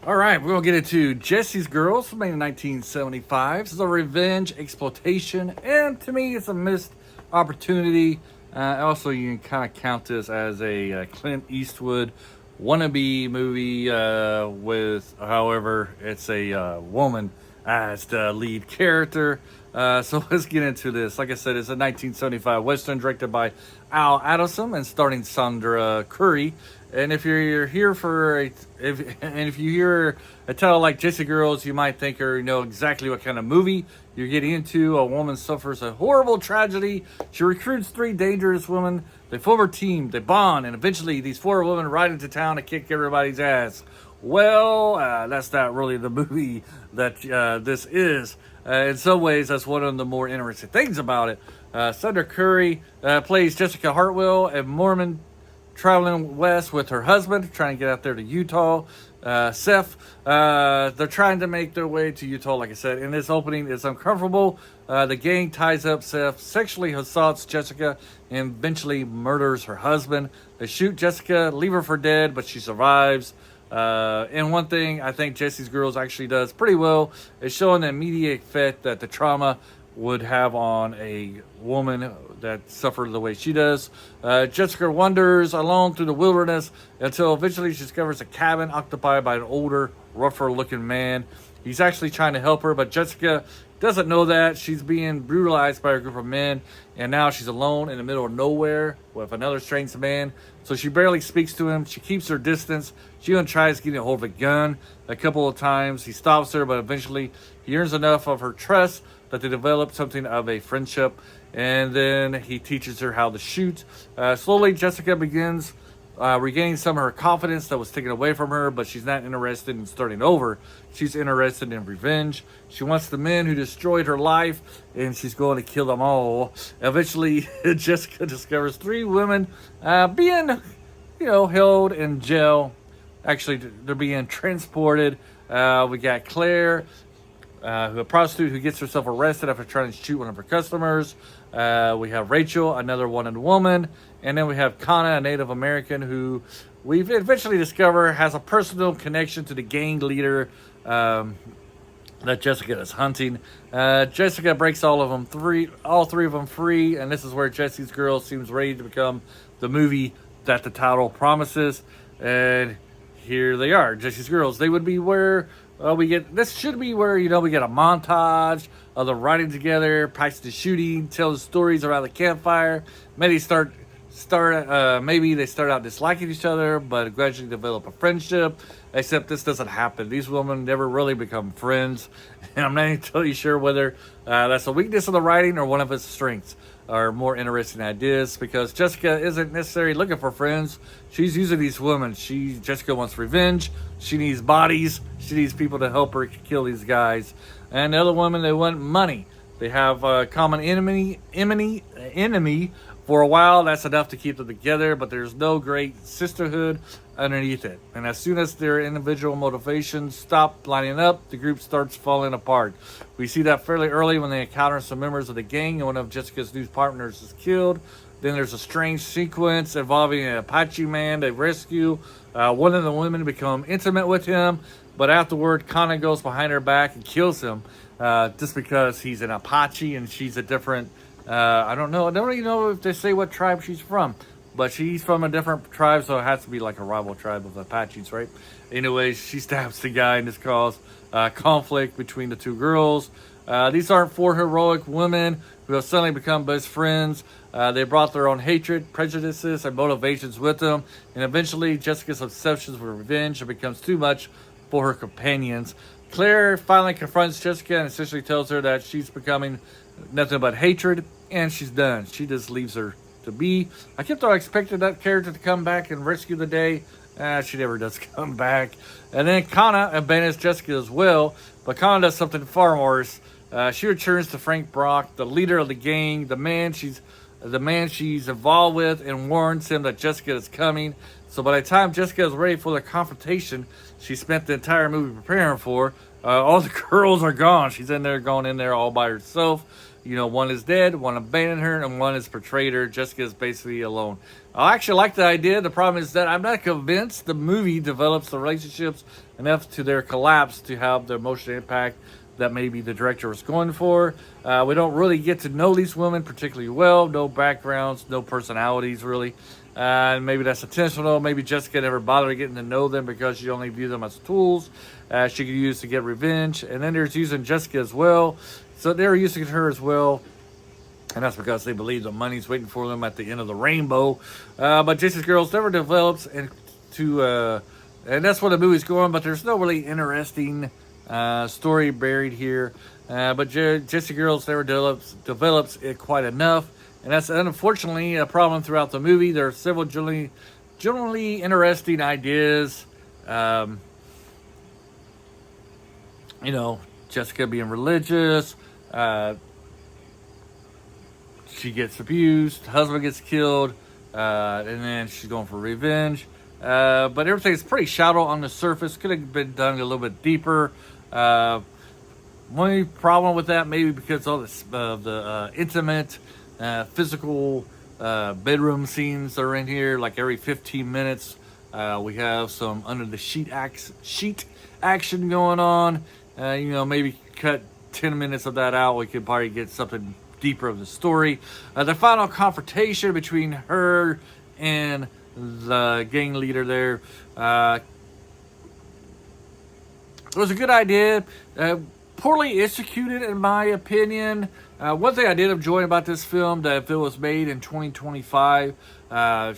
All right, we're going to get into Jesse's Girls from 1975. This is a revenge exploitation, and to me, it's a missed opportunity. Also, you can kind of count this as a Clint Eastwood wannabe movie with, however, it's a woman as the lead character. So let's get into this. Like I said, it's a 1975 Western directed by Adamson and starring Sondra Currie. And if you're here if you hear a title like Jessi Girls, you might think or know exactly what kind of movie you're getting into. A woman suffers a horrible tragedy. She recruits three dangerous women. They form a team, they bond, and eventually these four women ride into town to kick everybody's ass. Well, that's not really the movie that this is. In some ways, that's one of the more interesting things about it. Sondra Currie plays Jessica Hartwell, a Mormon traveling west with her husband, trying to get out there to Utah. Seth, they're trying to make their way to Utah, like I said. And this opening is uncomfortable. The gang ties up Seth, sexually assaults Jessica, and eventually murders her husband. They shoot Jessica, leave her for dead, but she survives. And one thing I think Jesse's Girls actually does pretty well is showing the immediate effect that the trauma would have on a woman that suffered the way she does. Jessica wanders alone through the wilderness until eventually she discovers a cabin occupied by an older, rougher-looking man. He's actually trying to help her, but Jessica doesn't know that. She's being brutalized by a group of men, and now she's alone in the middle of nowhere with another strange man. So she barely speaks to him. She keeps her distance. She even tries getting a hold of a gun a couple of times. He stops her, but eventually he earns enough of her trust that they develop something of a friendship, and then he teaches her how to shoot. Slowly, Jessica begins regaining some of her confidence that was taken away from her, but she's not interested in starting over. She's interested in revenge. She wants the men who destroyed her life, and she's going to kill them all. Eventually, Jessica discovers three women being, held in jail. Actually, they're being transported. We got Claire, a prostitute who gets herself arrested after trying to shoot one of her customers. We have Rachel, another wanted woman. And then we have Kana, a Native American who we've eventually discovered has a personal connection to the gang leader that Jessica is hunting. Jessica breaks all three of them free, and this is where Jesse's Girls seems ready to become the movie that the title promises. And here they are, Jesse's Girls. They would be where this should be where, we get a montage of them riding together, practice the shooting, tell the stories around the campfire. Maybe they start out disliking each other, but gradually develop a friendship. Except this doesn't happen. These women never really become friends, and I'm not entirely sure whether that's a weakness of the writing or one of its strengths or more interesting ideas. Because Jessica isn't necessarily looking for friends; she's using these women. Jessica wants revenge. She needs bodies. She needs people to help her kill these guys. And the other women, they want money. They have a common enemy. For a while, that's enough to keep them together, but there's no great sisterhood underneath it. And as soon as their individual motivations stop lining up, the group starts falling apart. We see that fairly early when they encounter some members of the gang, and one of Jessica's new partners is killed. Then there's a strange sequence involving an Apache man they rescue. One of the women become intimate with him, but afterward, Kana goes behind her back and kills him just because he's an Apache and she's a different... I don't really know if they say what tribe she's from, but she's from a different tribe, so it has to be like a rival tribe of Apaches, right? Anyways, she stabs the guy, and this causes conflict between the two girls. These aren't four heroic women who have suddenly become best friends. They brought their own hatred, prejudices, and motivations with them, and eventually Jessica's obsessions with revenge becomes too much for her companions. Claire finally confronts Jessica and essentially tells her that she's becoming nothing but hatred, and she's done. She just leaves her to be. I kept on expecting that character to come back and rescue the day. She never does come back. And then Kana abandons Jessica as well, but Kana does something far worse. She returns to Frank Brock, the leader of the gang, the man she's involved with, and warns him that Jessica is coming. So by the time Jessica is ready for the confrontation she spent the entire movie preparing for, all the girls are gone. She's going in there all by herself. One is dead, one abandoned her, and one has betrayed her. Jessica is basically alone. I actually like the idea. The problem is that I'm not convinced the movie develops the relationships enough to their collapse to have the emotional impact that maybe the director was going for. We don't really get to know these women particularly well. No backgrounds, no personalities really. Maybe that's intentional. Maybe Jessica never bothered getting to know them because she only viewed them as tools she could use to get revenge. And then there's using Jessica as well. So they're using her as well. And that's because they believe the money's waiting for them at the end of the rainbow. But Jesse's Girls never develops into, and that's where the movie's going. But there's no really interesting story buried here. But Jesse's Girls never develops it quite enough. And that's unfortunately a problem throughout the movie. There are several generally interesting ideas. Jessica being religious. She gets abused, husband gets killed, and then she's going for revenge. But everything's pretty shallow on the surface. Could have been done a little bit deeper. One problem with that, maybe because all the intimate, physical bedroom scenes are in here. Like every 15 minutes, we have some under the sheet action going on. Maybe cut 10 minutes of that out. We could probably get something deeper of the story. The final confrontation between her and the gang leader there was a good idea. Poorly executed, in my opinion. One thing I did enjoy about this film, that if it was made in 2025,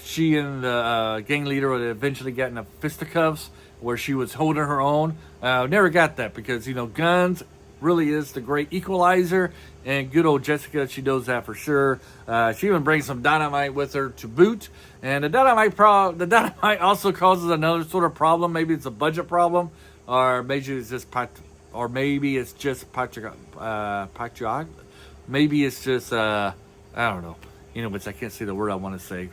she and the gang leader would eventually get into fisticuffs where she was holding her own. Never got that because, guns really is the great equalizer, and good old Jessica, she knows that for sure. She even brings some dynamite with her to boot, and the dynamite also causes another sort of problem. Maybe it's a budget problem, or maybe it's just maybe it's just I don't know. But I can't say the word I want to say.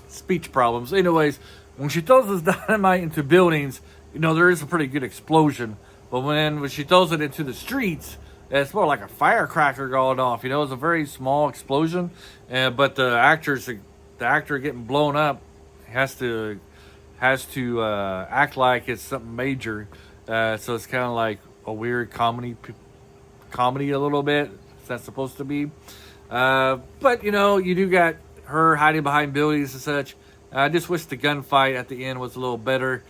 Speech problems. Anyways, when she throws this dynamite into buildings, there is a pretty good explosion. But when she throws it into the streets, it's more like a firecracker going off. It's a very small explosion. But the actor getting blown up has to act like it's something major. So it's kind of like a weird comedy a little bit. That's supposed to be. But you do got her hiding behind buildings and such. I just wish the gunfight at the end was a little better.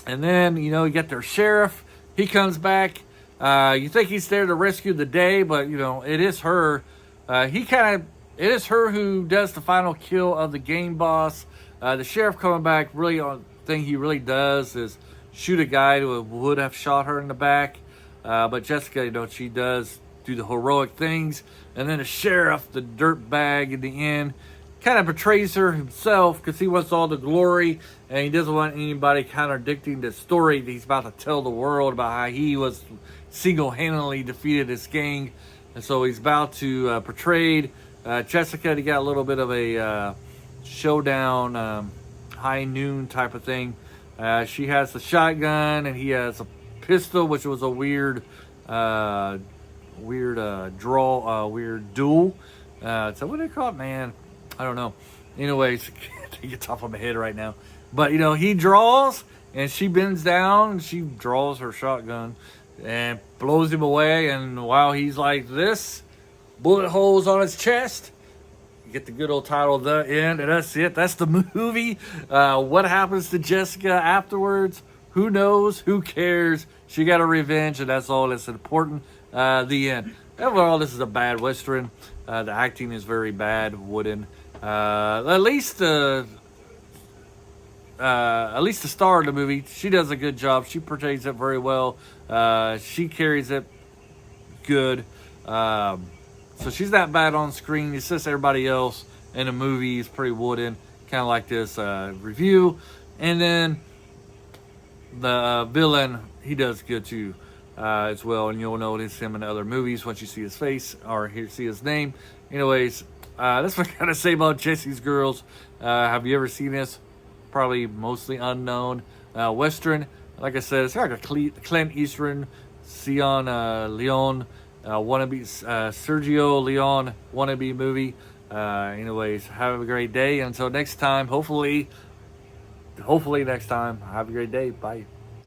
And then, you get their sheriff. He comes back. You think he's there to rescue the day, but, it is her. It is her who does the final kill of the game boss. The sheriff coming back, really, the thing he really does is shoot a guy who would have shot her in the back. But Jessica, she does do the heroic things. And then the sheriff, the dirtbag in the end, kind of betrays her himself because he wants all the glory and he doesn't want anybody contradicting the story that he's about to tell the world about how he was single-handedly defeated this gang. And so he's about to portray Jessica to get a little bit of a showdown, high noon type of thing. She has the shotgun and he has a pistol, which was a weird duel. So what do they call it, man? I don't know. Anyways, it's off of my head right now. But, he draws, and she bends down, and she draws her shotgun, and blows him away. And while he's like this, bullet holes on his chest, you get the good old title, The End, and that's it. That's the movie. What happens to Jessica afterwards? Who knows? Who cares? She got a revenge, and that's all that's important. The end. Overall, this is a bad Western. The acting is very bad, wooden. At least the star of the movie, she does a good job. She portrays it very well. She carries it good. So she's not bad on screen. It's just everybody else in the movie is pretty wooden, kind of like this review. And then the villain, he does good too as well. And you'll notice him in other movies once you see his face or see his name. Anyways, that's what I gotta say about Jesse's Girls. Have you ever seen this? Probably mostly unknown Western. Like I said, it's like a Clint Eastwood, Sergio Leone wannabe movie. Anyways, have a great day. Until next time, hopefully next time. Have a great day. Bye.